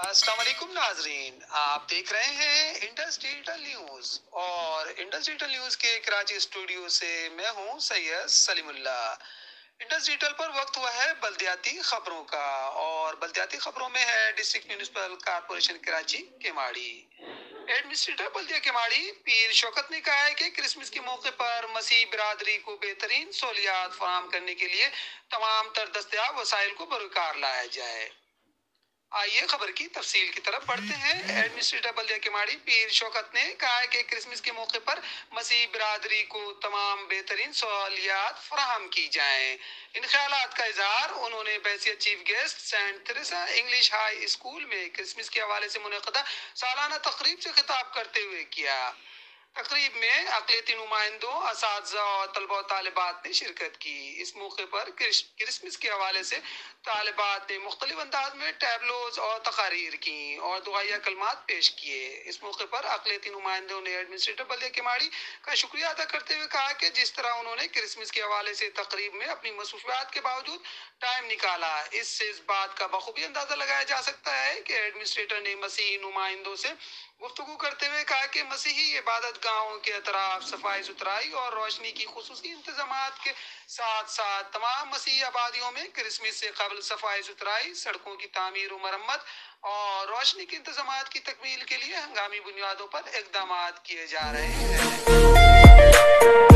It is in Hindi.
अस्सलाम वालेकुम नाजरीन, आप देख रहे हैं इंडस डिजिटल न्यूज और इंडस डिजिटल न्यूज के कराची स्टूडियो से मैं हूं सैयद सलीमुल्ला। इंडस डिजिटल पर वक्त हुआ है बल्दियाती खबरों का और बल्दियाती खबरों में है district municipal corporation Karachi Keamari. Administrator बल्दिया केमाड़ी पीर शौकत ने कहा है कि क्रिसमस के मौके पर मसीह बिरादरी को बेहतरीन सहूलियात फराहम करने के लिए तमाम तर दस्तयाब वसाइल को बरकरार लाया जाए। आइए खबर की तफसील की तरफ बढ़ते हैं। एडमिनिस्ट्रेटर बल्दिया केमाड़ी पीर शौकत ने कहा है कि क्रिसमस के मौके पर मसीह बिरादरी को तमाम बेहतरीन सहूलियात फराहम की जाएं। इन ख्यालात का इजहार उन्होंने बैसियत chief guest Saint Teresa English high school में क्रिसमस के हवाले से मुनक़दा सालाना तकरीब से खिताब करते हुए किया। तकरीब में अक़लियती नुमाइंदों, असातिज़ा और तलबा और तालिबात ने शिरकत की। इस मौके पर क्रिसमस के हवाले से तालिबात ने मुख्तलिफ अंदाज में टैबलोज और तकारीर की और दुआया कलमात पेश किए। इस मौके पर अक़लियती नुमाइंदों ने एडमिनिस्ट्रेटर बल्दिया केमाड़ी का शुक्रिया अदा करते हुए कहा कि जिस तरह उन्होंने क्रिसमस के हवाले से तकरीब में अपनी मसरूफियात के बावजूद टाइम निकाला, इससे इस बात का बखूबी अंदाजा लगाया जा सकता है कि एडमिनिस्ट्रेटर ने मसीही नुमाइंदों से गुफ्तगू करते हुए कहा कि मसीही इबादत गाहों के अतराफ सफाई सुथराई और रोशनी की खुसूसी इंतजामात के साथ साथ तमाम मसीही आबादियों में क्रिसमस से कबल सफाई सुथराई, सड़कों की तामीर और मरम्मत और रोशनी के इंतजामात की तकमील के लिए हंगामी बुनियादों पर इकदाम किए जा रहे हैं।